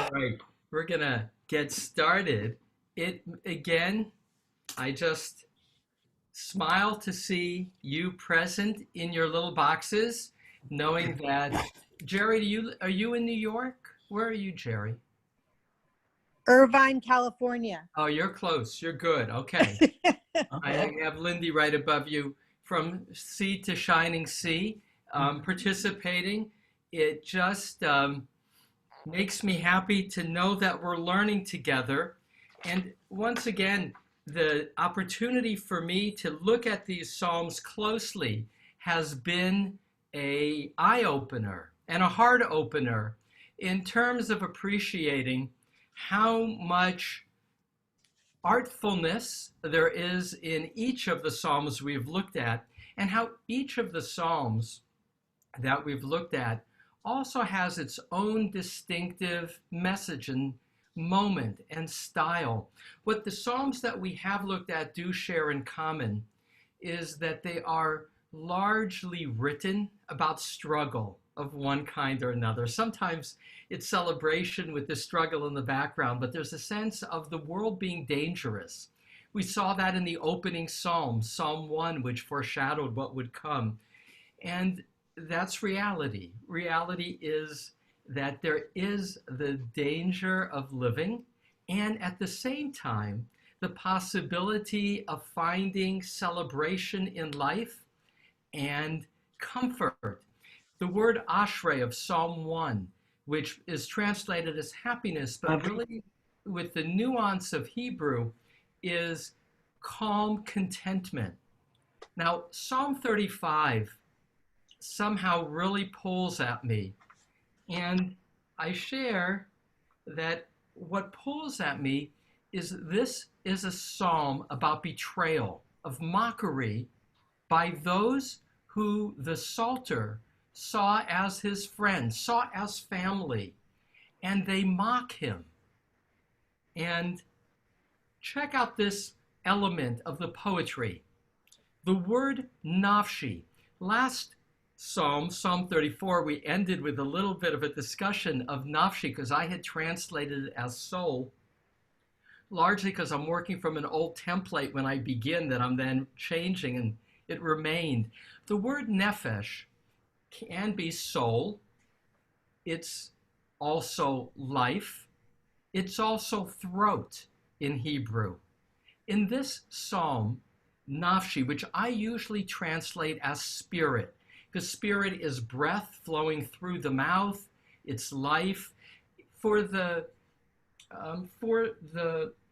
All right, we're gonna get started. It again, I just smile to see you present in your little boxes, knowing that Jerry, are you in New York? Where are you, Jerry? Irvine, California. Oh, you're close. You're good. Okay. I have Lindy right above you from sea to shining sea, participating. It just makes me happy to know that we're learning together. And once again, the opportunity for me to look at these Psalms closely has been a eye opener and a heart opener in terms of appreciating how much artfulness there is in each of the Psalms we've looked at, and how each of the Psalms that we've looked at also has its own distinctive message and moment and style. What the Psalms that we have looked at do share in common is that they are largely written about struggle of one kind or another. Sometimes it's celebration with the struggle in the background, but there's a sense of the world being dangerous. We saw that in the opening Psalm, Psalm 1, which foreshadowed what would come. And that's reality. Reality is that there is the danger of living, and at the same time, the possibility of finding celebration in life and comfort. The word ashrei of Psalm 1, which is translated as happiness, but really with the nuance of Hebrew, is calm contentment. Now, Psalm 35 somehow really pulls at me. And I share that what pulls at me is this is a psalm about betrayal, of mockery by those who the Psalter saw as his friends, saw as family, and they mock him. And check out this element of the poetry. The word nafshi. Last Psalm 34, we ended with a little bit of a discussion of nafshi because I had translated it as soul, largely because I'm working from an old template when I begin that I'm then changing, and it remained. The word nefesh can be soul. It's also life. It's also throat in Hebrew. In this psalm, nafshi, which I usually translate as spirit, because spirit is breath flowing through the mouth, it's life. For the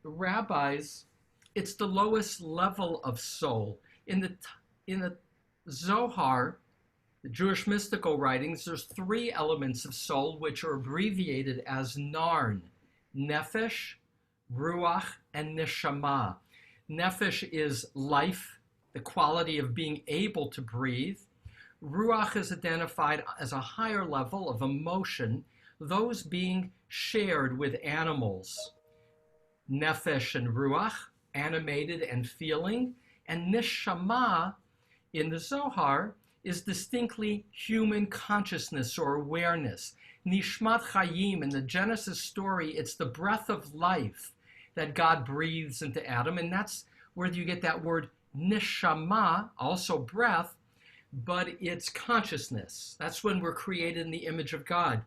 rabbis, it's the lowest level of soul. In the Zohar, the Jewish mystical writings, there's three elements of soul which are abbreviated as narn: nefesh, ruach, and neshama. Nefesh is life, the quality of being able to breathe. Ruach is identified as a higher level of emotion, those being shared with animals. Nefesh and ruach, animated and feeling, and neshama in the Zohar is distinctly human consciousness or awareness. Nishmat Chayim in the Genesis story, it's the breath of life that God breathes into Adam, and that's where you get that word neshama, also breath, but it's consciousness. That's when we're created in the image of God.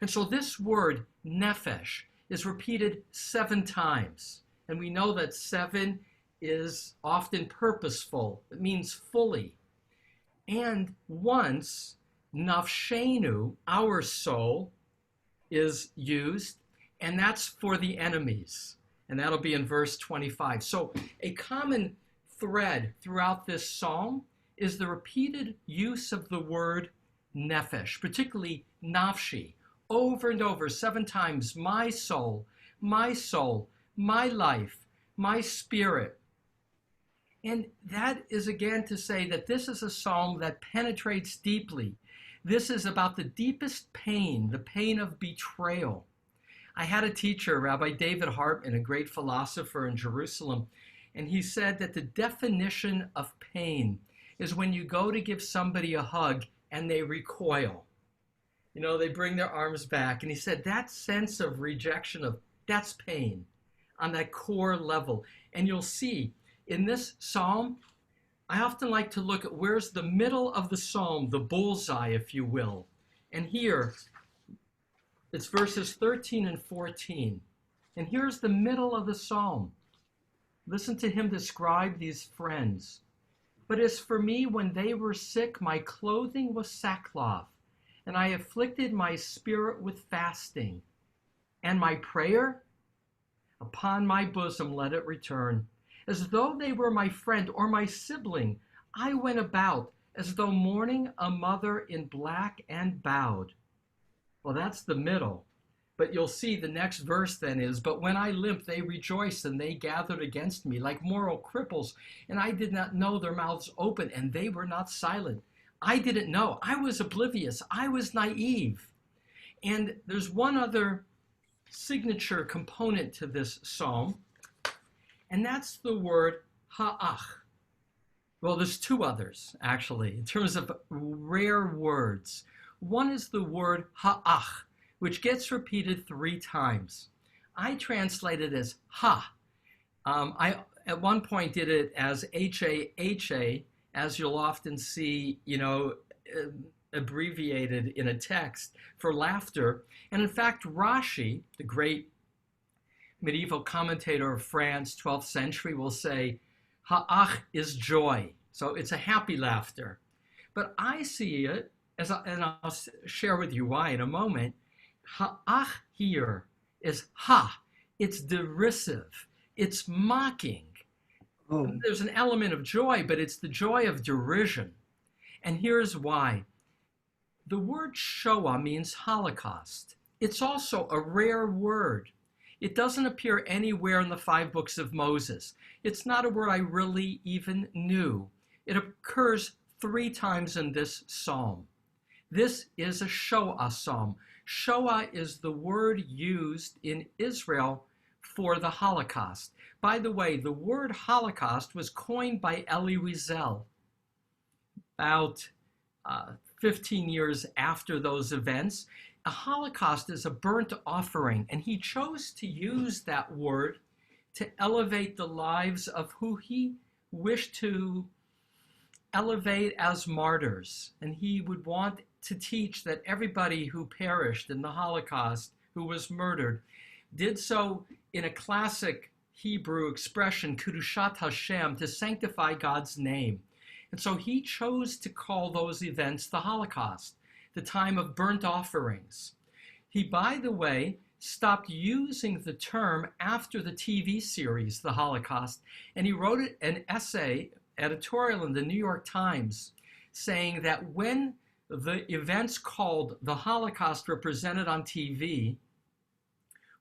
And so this word nefesh is repeated 7 times, and we know that 7 is often purposeful. It means fully. And once nafshenu, our soul, is used, and that's for the enemies. And that'll be in verse 25. So a common thread throughout this psalm is the repeated use of the word nefesh, particularly nafshi, over and over, 7 times: my soul, my soul, my life, my spirit. And that is again to say that this is a psalm that penetrates deeply. This is about the deepest pain, the pain of betrayal. I had a teacher, Rabbi David Hartman, a great philosopher in Jerusalem, and he said that the definition of pain is when you go to give somebody a hug and they recoil. They bring their arms back. And he said that sense of rejection that's pain on that core level. And you'll see in this psalm, I often like to look at where's the middle of the psalm, the bullseye, if you will. And here, it's verses 13 and 14. And here's the middle of the psalm. Listen to him describe these friends. But as for me, when they were sick, my clothing was sackcloth, and I afflicted my spirit with fasting. And my prayer, upon my bosom let it return. As though they were my friend or my sibling, I went about as though mourning a mother in black and bowed. Well, that's the middle. But you'll see the next verse then is, but when I limped, they rejoiced and they gathered against me like moral cripples, and I did not know their mouths open, and they were not silent. I didn't know. I was oblivious. I was naive. And there's one other signature component to this psalm, and that's the word ha'ach. Well, there's two others, actually, in terms of rare words. One is the word ha'ach, which gets repeated 3 times. I translate it as ha. I, at one point, did it as H-A-H-A, as you'll often see, abbreviated in a text for laughter. And in fact, Rashi, the great medieval commentator of France, 12th century, will say, ha'ach is joy. So it's a happy laughter. But I see it, and I'll share with you why in a moment, ha'ach here is ha. It's derisive. It's mocking. Oh. There's an element of joy, but it's the joy of derision. And here's why. The word Shoah means Holocaust. It's also a rare word. It doesn't appear anywhere in the 5 books of Moses. It's not a word I really even knew. It occurs 3 times in this psalm. This is a Shoah psalm. Shoah is the word used in Israel for the Holocaust. By the way, the word Holocaust was coined by Elie Wiesel about 15 years after those events. A Holocaust is a burnt offering, and he chose to use that word to elevate the lives of who he wished to elevate as martyrs. And he would want to teach that everybody who perished in the Holocaust, who was murdered, did so in a classic Hebrew expression, Kedushat Hashem, to sanctify God's name. And so he chose to call those events the Holocaust, the time of burnt offerings. He, by the way, stopped using the term after the TV series, The Holocaust, and he wrote an essay, editorial in the New York Times, saying that when the events called the Holocaust were presented on TV,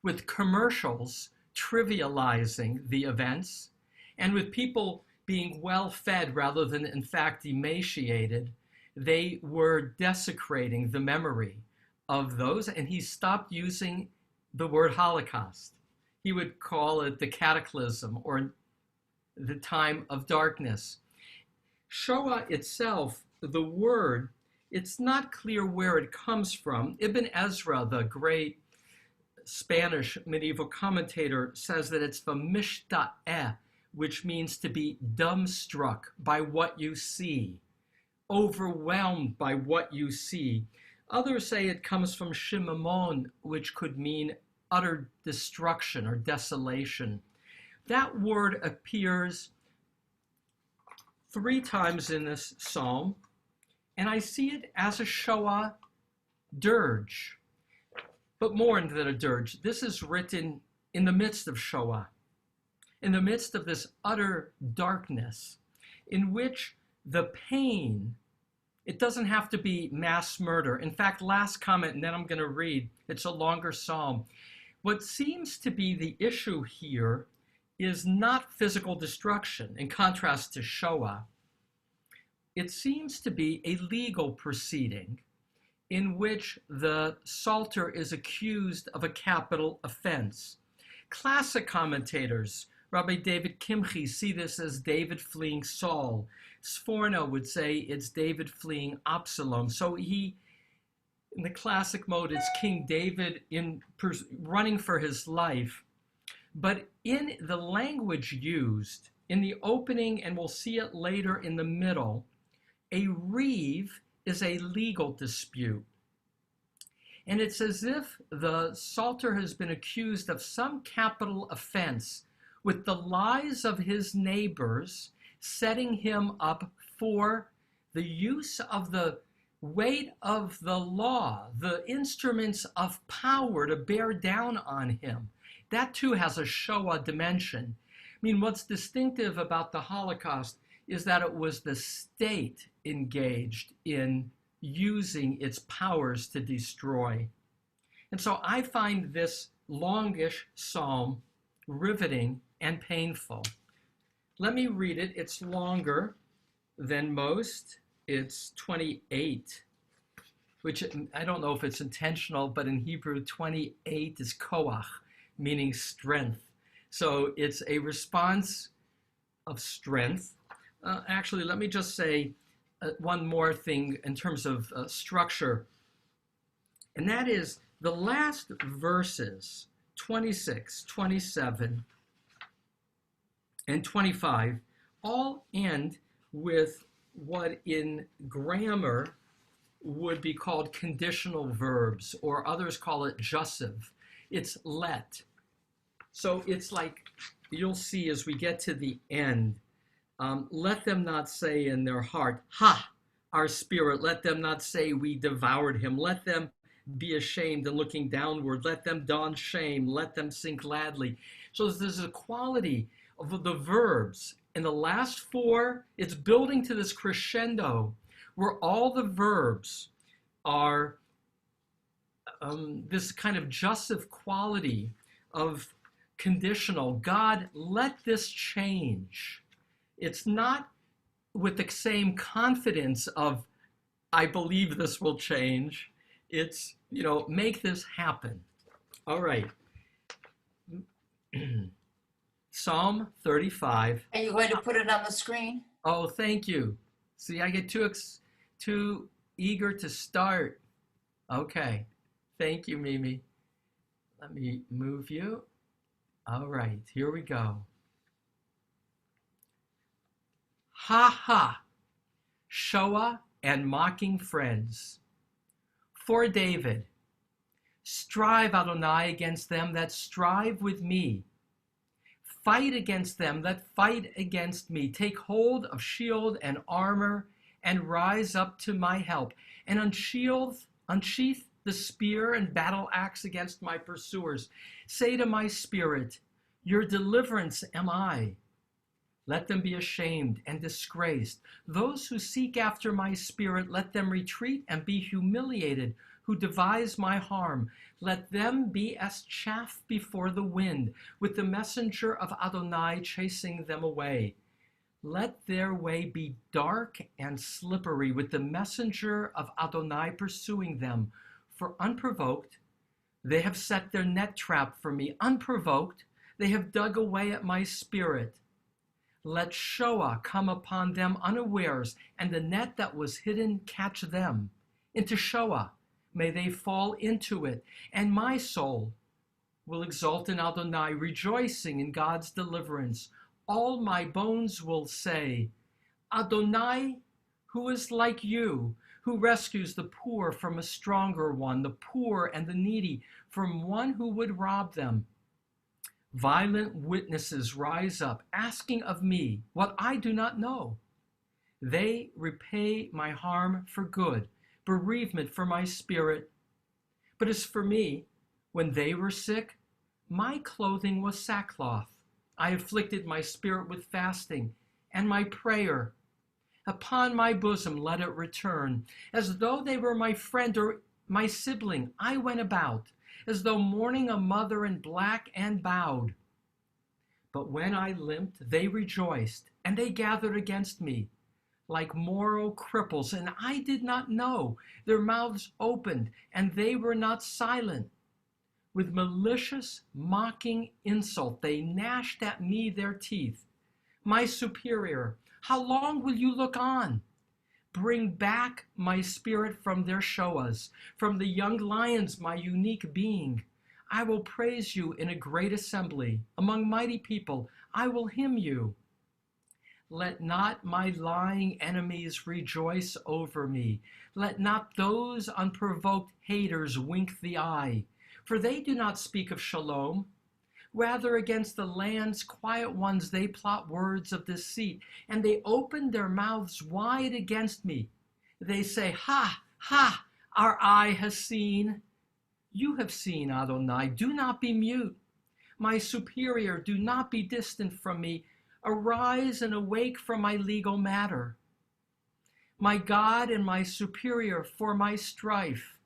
with commercials trivializing the events, and with people being well-fed rather than, in fact, emaciated, they were desecrating the memory of those, and he stopped using the word Holocaust. He would call it the cataclysm or the time of darkness. Shoah itself, the word, it's not clear where it comes from. Ibn Ezra, the great Spanish medieval commentator, says that it's from mishta'eh, which means to be dumbstruck by what you see, overwhelmed by what you see. Others say it comes from shimamon, which could mean utter destruction or desolation. That word appears 3 times in this psalm, and I see it as a Shoah dirge. But more than a dirge, this is written in the midst of Shoah, in the midst of this utter darkness, in which the pain, it doesn't have to be mass murder. In fact, last comment, and then I'm going to read, it's a longer psalm. What seems to be the issue here is not physical destruction, in contrast to Shoah. It seems to be a legal proceeding in which the psalter is accused of a capital offense. Classic commentators, Rabbi David Kimchi, see this as David fleeing Saul. Sforno would say it's David fleeing Absalom. So In the classic mode, it's King David running for his life. But in the language used, in the opening, and we'll see it later in the middle, a reeve is a legal dispute. And it's as if the Psalter has been accused of some capital offense with the lies of his neighbors, setting him up for the use of the weight of the law, the instruments of power to bear down on him. That too has a Shoah dimension. I mean, what's distinctive about the Holocaust is that it was the state engaged in using its powers to destroy. And so I find this longish psalm riveting and painful. Let me read it. It's longer than most. It's 28, which I don't know if it's intentional, but in Hebrew, 28 is koach, meaning strength. So it's a response of strength. Actually, let me just say one more thing in terms of structure, and that is the last verses, 26, 27, and 25, all end with what in grammar would be called conditional verbs, or others call it jussive. It's let. So it's like, you'll see as we get to the end, let them not say in their heart, ha, our spirit. Let them not say we devoured him. Let them be ashamed and looking downward. Let them don shame. Let them sing gladly. So there's a quality of the verbs. In the last four, it's building to this crescendo where all the verbs are this kind of jussive quality of conditional. God, let this change. It's not with the same confidence of, I believe this will change. It's, make this happen. All right. Psalm 35. Are you going to put it on the screen? Oh, thank you. See, I get too eager to start. Okay. Thank you, Mimi. Let me move you. All right, here we go. Ha ha, Shoah and mocking friends. For David, strive, Adonai, against them that strive with me. Fight against them that fight against me. Take hold of shield and armor and rise up to my help. And unsheath the spear and battle axe against my pursuers. Say to my spirit, your deliverance am I. Let them be ashamed and disgraced. Those who seek after my spirit, let them retreat and be humiliated, who devise my harm. Let them be as chaff before the wind, with the messenger of Adonai chasing them away. Let their way be dark and slippery, with the messenger of Adonai pursuing them. For unprovoked, they have set their net trap for me. Unprovoked, they have dug away at my spirit. Let Shoah come upon them unawares, and the net that was hidden catch them. Into Shoah may they fall into it, and my soul will exult in Adonai, rejoicing in God's deliverance. All my bones will say, Adonai, who is like you, who rescues the poor from a stronger one, the poor and the needy from one who would rob them. Violent witnesses rise up, asking of me what I do not know. They repay my harm for good, bereavement for my spirit. But as for me, when they were sick, my clothing was sackcloth. I afflicted my spirit with fasting, and my prayer. Upon my bosom let it return, as though they were my friend or my sibling. I went about, as though mourning a mother in black and bowed. But when I limped, they rejoiced, and they gathered against me, like moral cripples, and I did not know. Their mouths opened, and they were not silent. With malicious, mocking insult, they gnashed at me their teeth. My superior, how long will you look on? Bring back my spirit from their shoas, from the young lions, my unique being. I will praise you in a great assembly. Among mighty people, I will hymn you. Let not my lying enemies rejoice over me. Let not those unprovoked haters wink the eye, for they do not speak of shalom. Rather, against the land's quiet ones, they plot words of deceit, and they open their mouths wide against me. They say, ha, ha, our eye has seen. You have seen, Adonai. Do not be mute. My superior, do not be distant from me. Arise and awake from my legal matter. My God and my superior, for my strife.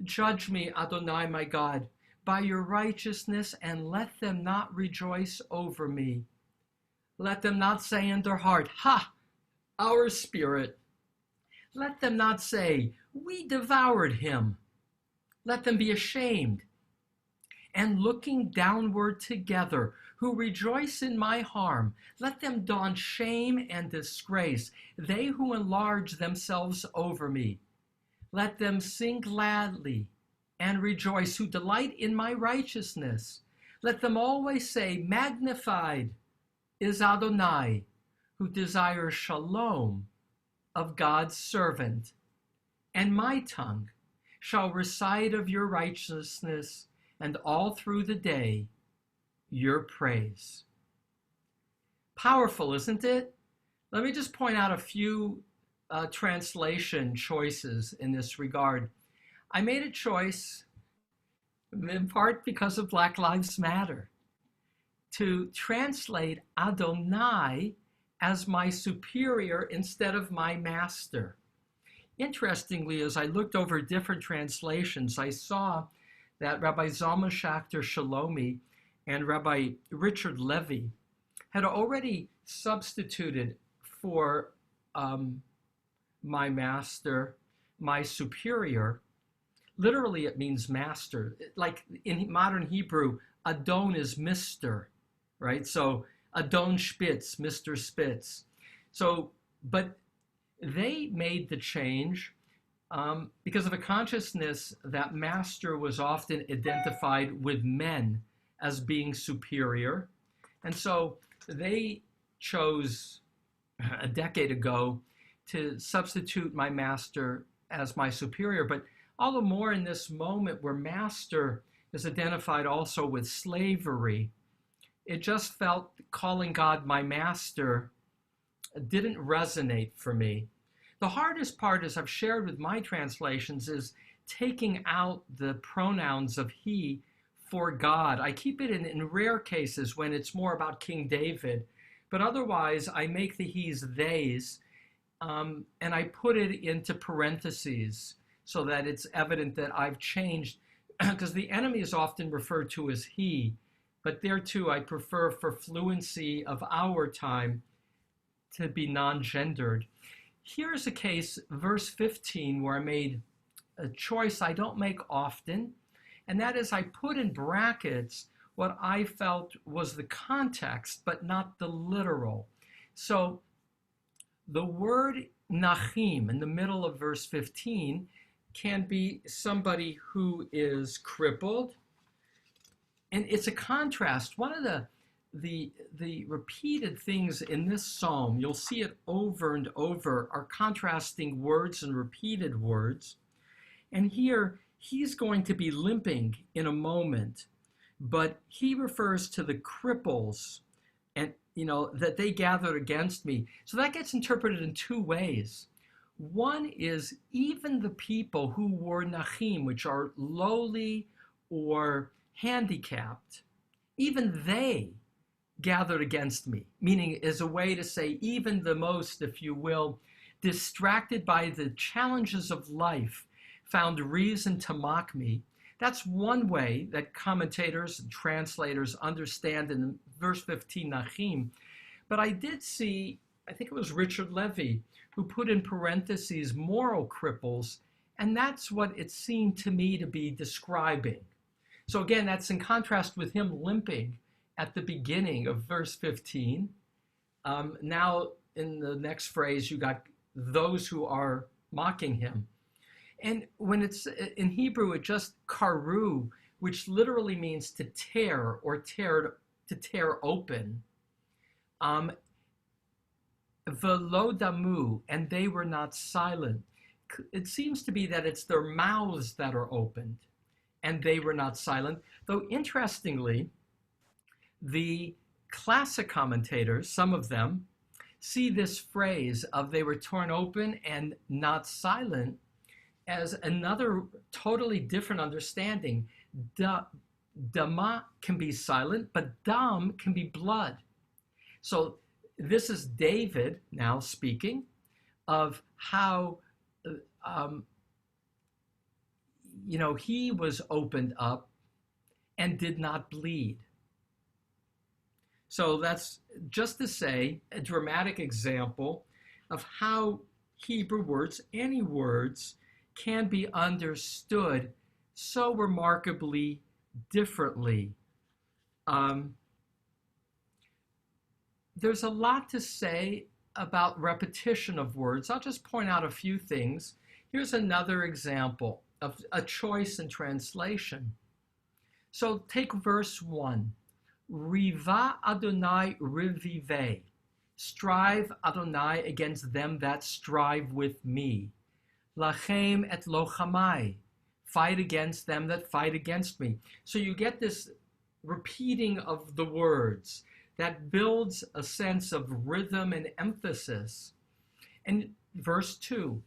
Judge me, Adonai, my God, by your righteousness, and let them not rejoice over me. Let them not say in their heart, ha, our spirit. Let them not say, we devoured him. Let them be ashamed. And looking downward together, who rejoice in my harm, let them don shame and disgrace, they who enlarge themselves over me. Let them sing gladly and rejoice, who delight in my righteousness. Let them always say, magnified is Adonai, who desires shalom of God's servant. And my tongue shall recite of your righteousness, and all through the day your praise. Powerful, isn't it? Let me just point out a few translation choices in this regard. I made a choice, in part because of Black Lives Matter, to translate Adonai as my superior instead of my master. Interestingly, as I looked over different translations, I saw that Rabbi Zalman Schachter Shalomi and Rabbi Richard Levy had already substituted for my master, my superior. Literally, it means master. Like in modern Hebrew, Adon is Mr., right? So Adon Spitz, Mr. Spitz. So, but they made the change because of a consciousness that master was often identified with men as being superior. And so they chose a decade ago to substitute my master as my superior. But all the more in this moment where master is identified also with slavery, it just felt calling God my master didn't resonate for me. The hardest part, as I've shared with my translations, is taking out the pronouns of he for God. I keep it in rare cases when it's more about King David, but otherwise I make the he's, theys, and I put it into parentheses so that it's evident that I've changed, because the enemy is often referred to as he, but there too I prefer, for fluency of our time, to be non-gendered. Here's a case, verse 15, where I made a choice I don't make often, and that is I put in brackets what I felt was the context, but not the literal. So the word Nachim in the middle of verse 15 can be somebody who is crippled, and it's a contrast. One of the repeated things in this psalm, you'll see it over and over, are contrasting words and repeated words. And here, he's going to be limping in a moment, but he refers to the cripples and, that they gathered against me. So that gets interpreted in two ways. One is even the people who were Nachim, which are lowly or handicapped, even they gathered against me, meaning as a way to say even the most, if you will, distracted by the challenges of life, found reason to mock me. That's one way that commentators and translators understand in verse 15, Nachim. But I did see, I think it was Richard Levy, who put in parentheses moral cripples, and that's what it seemed to me to be describing. So again, that's in contrast with him limping at the beginning of verse 15. Now, in the next phrase, you got those who are mocking him. And when it's in Hebrew, it just karu, which literally means to tear or to tear open. Velo damu, and they were not silent. It seems to be that it's their mouths that are opened, and they were not silent. Though interestingly, the classic commentators, some of them, see this phrase of they were torn open and not silent as another totally different understanding. Dama can be silent, but dam can be blood. So this is David now speaking of how, he was opened up and did not bleed. So that's just to say a dramatic example of how Hebrew words, any words, can be understood so remarkably differently. There's a lot to say about repetition of words. I'll just point out a few things. Here's another example of a choice in translation. So take verse 1. Riva Adonai rivive. Strive Adonai against them that strive with me. Lachem et lochamai. Fight against them that fight against me. So you get this repeating of the words that builds a sense of rhythm and emphasis. And verse 2,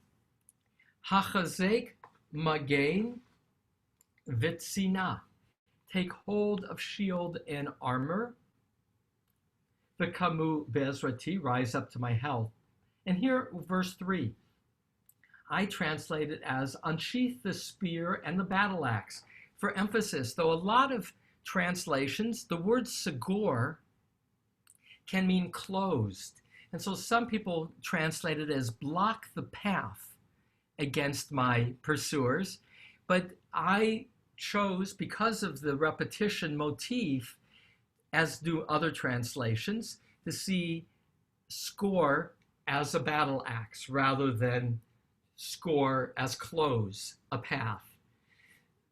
Hachazek magain vitzina. Take hold of shield and armor. V'kamu be'ezrati, rise up to my help. And here, verse 3, I translate it as unsheath the spear and the battle axe for emphasis. Though a lot of translations, the word sagor can mean closed. And so some people translate it as block the path against my pursuers. But I chose, because of the repetition motif, as do other translations, to see score as a battle axe rather than score as close a path.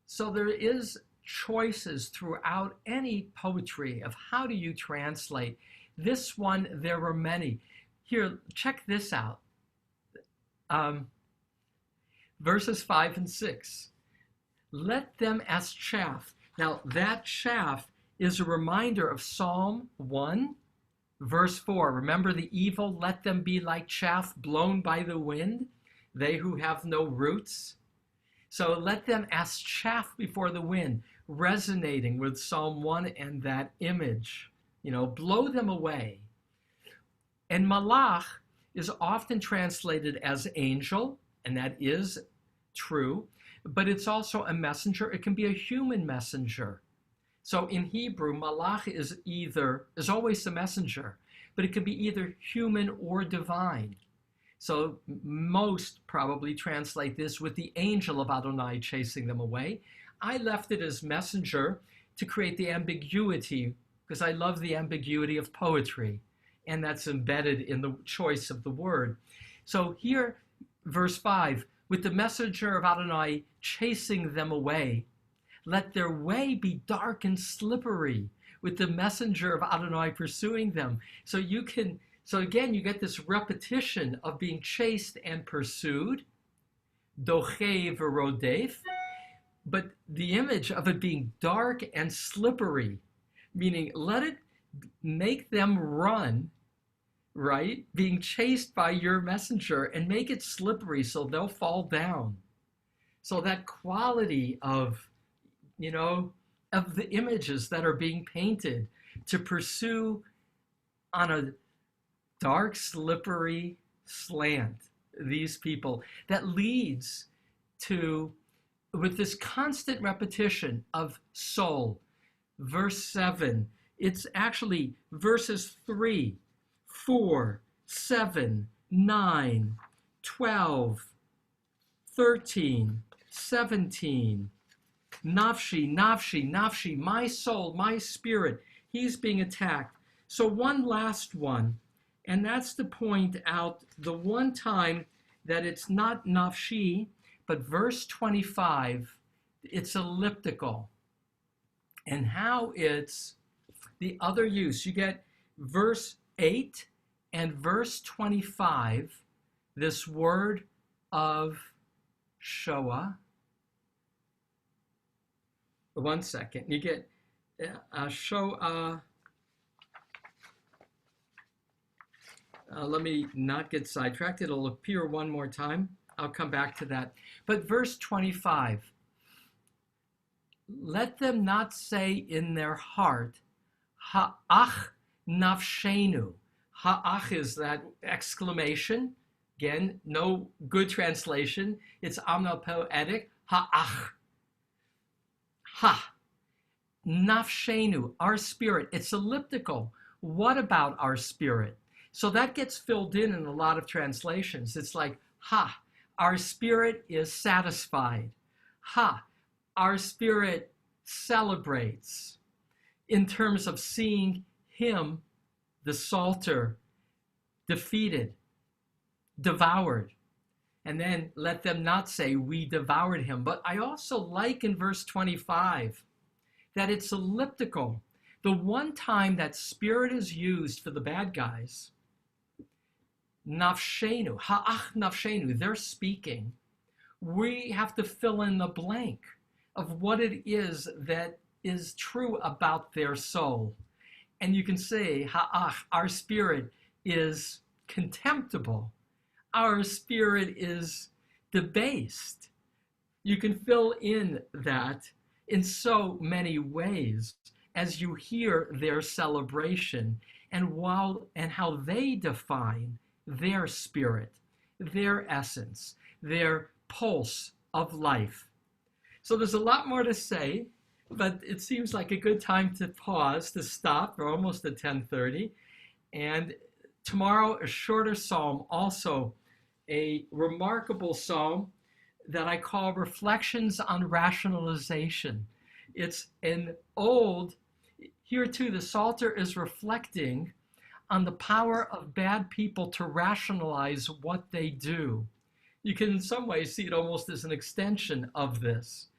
So there is choices throughout any poetry of how do you translate. This one, there were many. Here, check this out. Verses 5 and 6. Let them as chaff. Now, that chaff is a reminder of Psalm 1, verse 4. Remember the evil, let them be like chaff blown by the wind, they who have no roots. So let them as chaff before the wind, resonating with Psalm 1 and that image. Blow them away. And malach is often translated as angel, and that is true, but it's also a messenger. It can be a human messenger. So in Hebrew, malach is always the messenger, but it can be either human or divine. So most probably translate this with the angel of Adonai chasing them away. I left it as messenger to create the ambiguity, because I love the ambiguity of poetry, and that's embedded in the choice of the word. So here, verse 5, with the messenger of Adonai chasing them away, let their way be dark and slippery, with the messenger of Adonai pursuing them. So again, you get this repetition of being chased and pursued, doche v'rodef, but the image of it being dark and slippery, meaning let it make them run, right? Being chased by your messenger, and make it slippery so they'll fall down. So that quality of the images that are being painted to pursue on a dark, slippery slant these people, that leads to, with this constant repetition of soul. Verse 7, it's actually verses 3, 4, 7, 9, 12, 13, 17. Nafshi, nafshi, nafshi, my soul, my spirit. He's being attacked. So one last one, And that's to point out the one time that it's not nafshi, but verse 25, it's elliptical. And how it's the other use. You get verse 8 and verse 25, this word of Shoah. One second. You get Shoah. Let me not get sidetracked. It'll appear one more time. I'll come back to that. But verse 25, let them not say in their heart, ha'ach nafshenu. Ha'ach is that exclamation. Again, no good translation. It's omnipoetic. Ha'ach. Ha. Nafshenu, our spirit. It's elliptical. What about our spirit? So that gets filled in a lot of translations. It's like, ha, our spirit is satisfied. Ha, our spirit celebrates in terms of seeing him, the Psalter, defeated, devoured. And then let them not say we devoured him. But I also like in verse 25 that it's elliptical. The one time that spirit is used for the bad guys, nafshenu, ha'ach nafshenu, they're speaking. We have to fill in the blank of what it is that is true about their soul. And you can say, ha'ach, our spirit is contemptible. Our spirit is debased. You can fill in that in so many ways as you hear their celebration and how they define their spirit, their essence, their pulse of life. So there's a lot more to say, but it seems like a good time to pause, to stop. We're almost at 10:30. And tomorrow, a shorter psalm, also a remarkable psalm that I call Reflections on Rationalization. It's an old, here too, the Psalter is reflecting on the power of bad people to rationalize what they do. You can in some ways see it almost as an extension of this.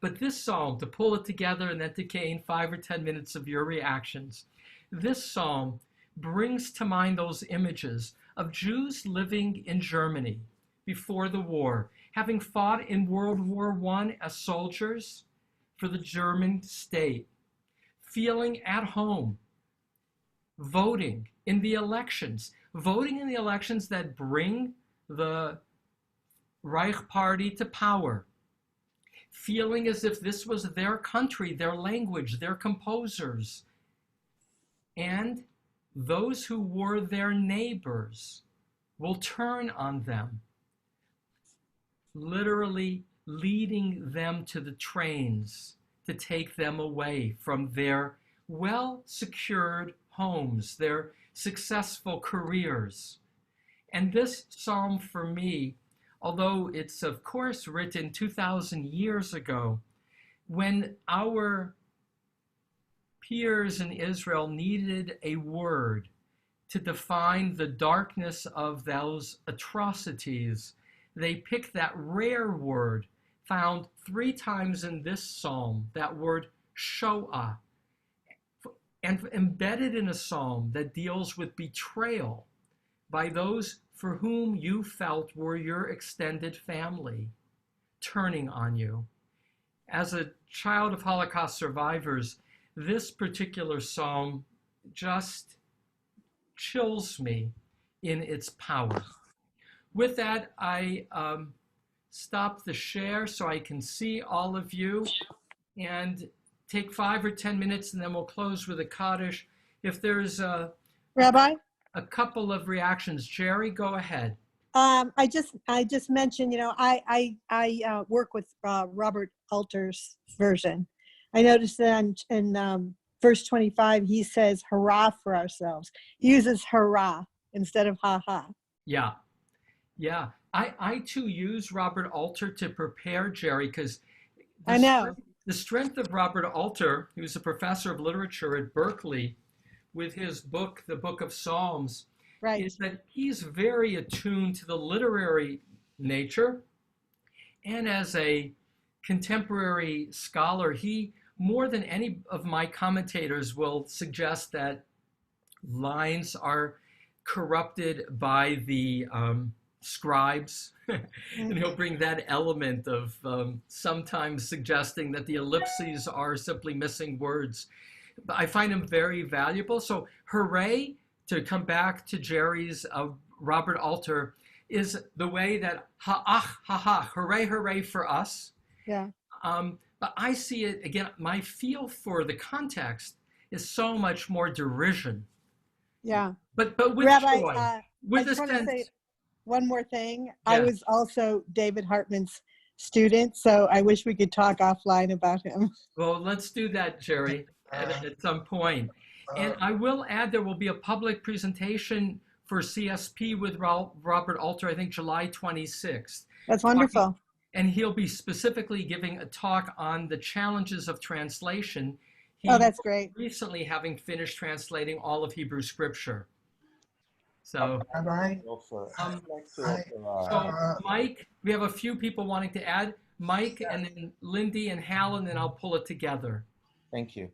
But this psalm, to pull it together and then to gain 5 or 10 minutes of your reactions, this psalm brings to mind those images of Jews living in Germany before the war, having fought in World War I as soldiers for the German state, feeling at home, voting in the elections that bring the Reich Party to power, feeling as if this was their country, their language, their composers, and those who were their neighbors will turn on them, literally leading them to the trains to take them away from their well-secured homes, their successful careers. And this psalm for me, although it's of course written 2,000 years ago, when our peers in Israel needed a word to define the darkness of those atrocities, they picked that rare word found 3 times in this psalm, that word Shoah, and embedded in a psalm that deals with betrayal by those for whom you felt were your extended family, turning on you. As a child of Holocaust survivors, this particular psalm just chills me in its power. With that, I stop the share so I can see all of you and take 5 or 10 minutes, and then we'll close with a Kaddish. If there's Rabbi, a couple of reactions, Jerry, go ahead. I just mentioned, I work with Robert Alter's version. I noticed that in verse 25, he says hurrah for ourselves. He uses hurrah instead of ha ha. Yeah. I too use Robert Alter to prepare Jerry, because I know. The strength of Robert Alter, who's a professor of literature at Berkeley, with his book, the Book of Psalms, Right. is that he's very attuned to the literary nature. And as a contemporary scholar, he, more than any of my commentators, will suggest that lines are corrupted by the scribes. And he'll bring that element of sometimes suggesting that the ellipses are simply missing words. But I find him very valuable. So hooray, to come back to Jerry's Robert Alter, is the way that ha, hooray, hooray for us. Yeah. But I see it, again, my feel for the context is so much more derision. Yeah. But with Rabbi, joy, I with a just want to sense. say one more thing. I Yeah. was also David Hartman's student, so I wish we could talk offline about him. Well, let's do that, Jerry, at some point. And I will add there will be a public presentation for CSP with Robert Alter, I think July 26th. That's wonderful. And he'll be specifically giving a talk on the challenges of translation. He Oh, that's great. recently having finished translating all of Hebrew scripture. So, Rabbi, so Mike, we have a few people wanting to add. Mike, and then Lindy and Hal, and then I'll pull it together. thank you.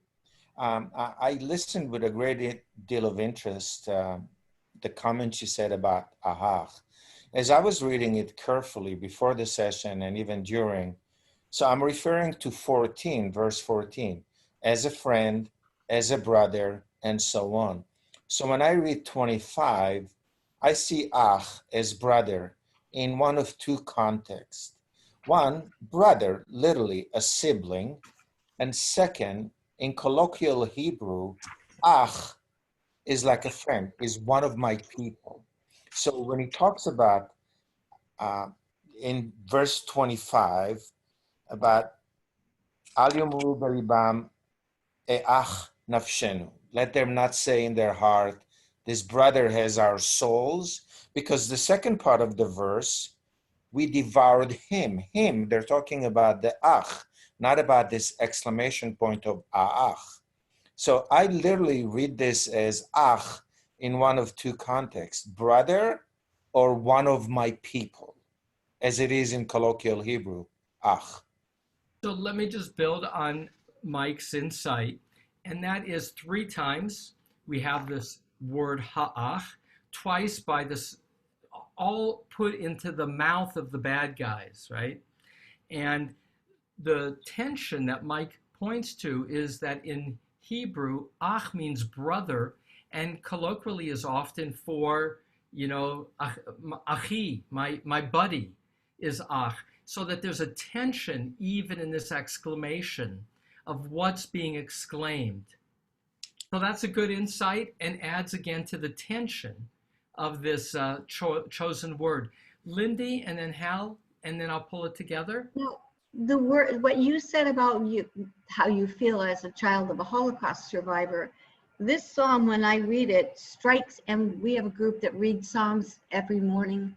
I listened with a great deal of interest the comments you said about ahach. As I was reading it carefully before the session and even during, so I'm referring to 14, verse 14, as a friend, as a brother, and so on. So when I read 25, I see ach as brother in one of two contexts. One, brother, literally a sibling, and second, in colloquial Hebrew, ach is like a friend, is one of my people. So when he talks about, in verse 25, about al yomru beribam ach nafshenu, let them not say in their heart, this brother has our souls, because the second part of the verse, we devoured him. Him, they're talking about the ach, not about this exclamation point of ach. So I literally read this as ach in one of two contexts, brother or one of my people, as it is in colloquial Hebrew, ach. So let me just build on Mike's insight, and that is 3 times we have this word ha'ach, twice by this, all put into the mouth of the bad guys, right? And the tension that Mike points to is that in Hebrew, ach means brother, and colloquially is often for, achi, my buddy is ach. So that there's a tension even in this exclamation of what's being exclaimed. So that's a good insight and adds again to the tension of this chosen word. Lindy and then Hal, and then I'll pull it together. Well, the word, what you said about you, how you feel as a child of a Holocaust survivor, this psalm, when I read it, strikes, and we have a group that reads Psalms every morning,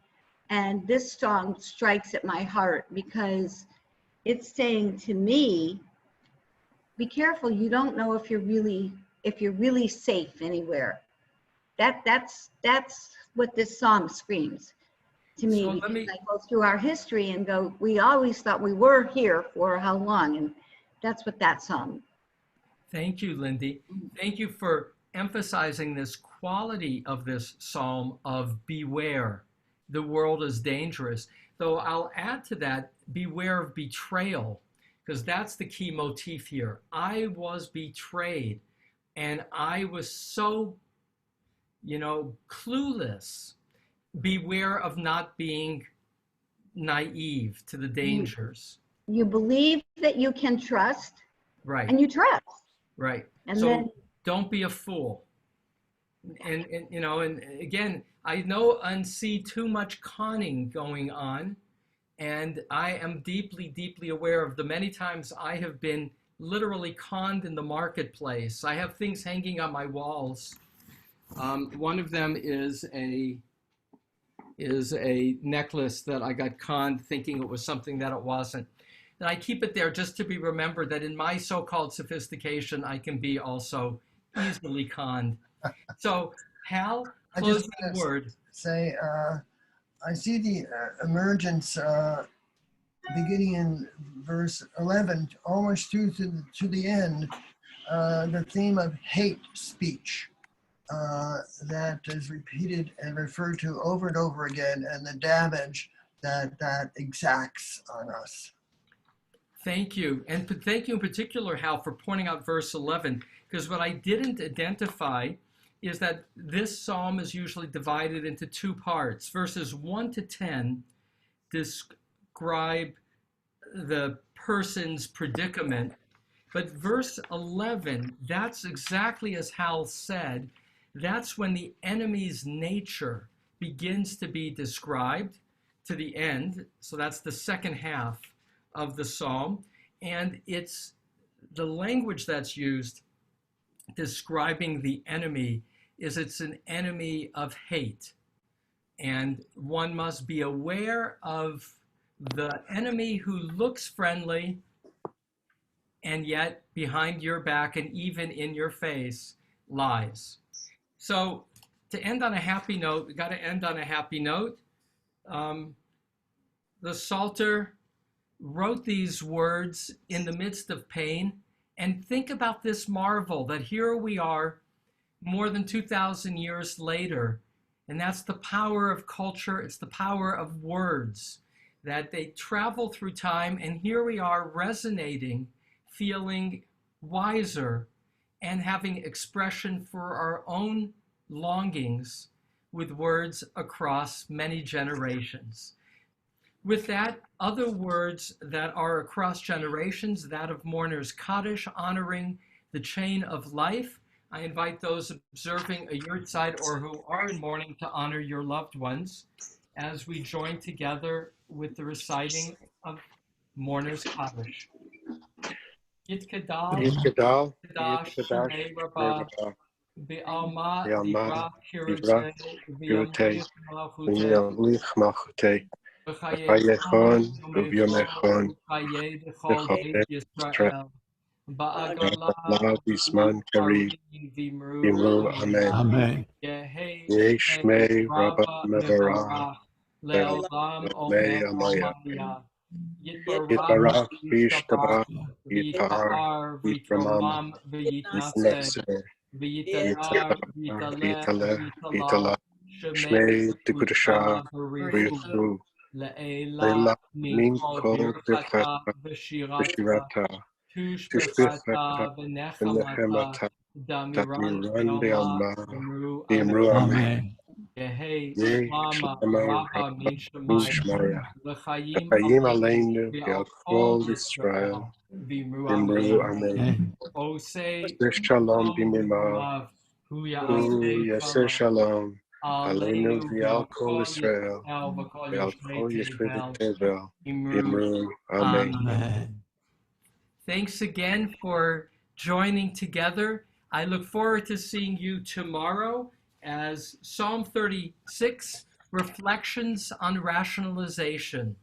and this song strikes at my heart because it's saying to me, be careful, you don't know if you're really safe anywhere. That's what this psalm screams to me. So I go through our history and go, we always thought we were here for how long, and that's what that psalm. Thank you, Lindy. Thank you for emphasizing this quality of this psalm of beware. The world is dangerous. Though I'll add to that, beware of betrayal, because that's the key motif here. I was betrayed, and I was so, clueless. Beware of not being naive to the dangers. You believe that you can trust, Right. and you trust. Right. And so then, don't be a fool. And again, I know and see too much conning going on, and I am deeply, deeply aware of the many times I have been literally conned in the marketplace. I have things hanging on my walls. One of them is a necklace that I got conned thinking it was something that it wasn't. And I keep it there just to be remembered that in my so-called sophistication, I can be also easily conned. So Hal, I just closing wanna word. say, I see the emergence beginning in verse 11, almost to the end, the theme of hate speech that is repeated and referred to over and over again, and the damage that exacts on us. Thank you. And thank you in particular, Hal, for pointing out verse 11, because what I didn't identify is that this psalm is usually divided into two parts. Verses 1 to 10 describe the person's predicament, but verse 11, that's exactly as Hal said, that's when the enemy's nature begins to be described to the end. So that's the second half of the psalm, and it's the language that's used describing the enemy is it's an enemy of hate, and one must be aware of the enemy who looks friendly and yet behind your back and even in your face lies. So to end on a happy note, we got to end on a happy note. The Psalter wrote these words in the midst of pain. And think about this marvel that here we are more than 2,000 years later. And that's the power of culture. It's the power of words, that they travel through time. And here we are resonating, feeling wiser, and having expression for our own longings with words across many generations. With that, other words that are across generations, that of Mourner's Kaddish, honoring the chain of life. I invite those observing a yurtzeit or who are in mourning to honor your loved ones as we join together with the reciting of Mourner's Kaddish. Yitkadal, Yitgadal, Kadash, Yitkadash, Shmei Rabbah, Rabbah, Be'alma, Be'alma, Divrach, Divrach, Kirotei, Kirotei, Malchutei, V'yamlich Malchutei, B'chayechon, V'yomechon, B'chaye B'chol V'chol Beit Yisrael, Yisrael, Ba'agala, Ba'agala B'zman Karev, Vimru, V'imru Amen. Amen. Amen. Yehei Yeshmei Rabbah Rabba Mevarah, Mevarach, Le'olam Le'olei Omer Amayah. Omaya, Yitbarach, Yitbarach, Yishtabach, Yishtabach, Yitar, V'yitpa'ar, Yitramam, V'yitromam, V'yitnaseh, Yitnaseh, V'yitanar, V'yitalech, Yitaleh, V'yitalach, Yitaleh, Shemei Shmei Tikudashah, Uta B'richu, V'yitru, Le'ela Leila, min Min kol Kol birchata Birchata, v'shirata, V'shirata, Tushbichata, tushbechata v'nechamata, V'nechemata, damiran Damiran be'alma, Be'alma, v'mru V'imru amen. Amen. Amen. Yehei Yeh shlama Shlama rabba min Min shemayim, Shmaya, l'chaim Chayim aleinu Aleinu, ve'al Ve'al kol Kol Yisrael, Yisrael, v'imru V'imru amen. Amen. Amen. Osei Shalom shalom B'mimah, v'lav, hu Hu ya'aseh Yaseh shalom, Shalom, Aleinu aleinu Ve'al ve'al Kol kol Yisrael, Yisrael v'kol Ve'al yoshvei Kol Yeshvei tevel, Tevel, imru V'imru Amen. amen. Thanks again for joining together. I look forward to seeing you tomorrow as Psalm 36, Reflections on Rationalization.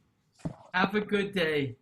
Have a good day.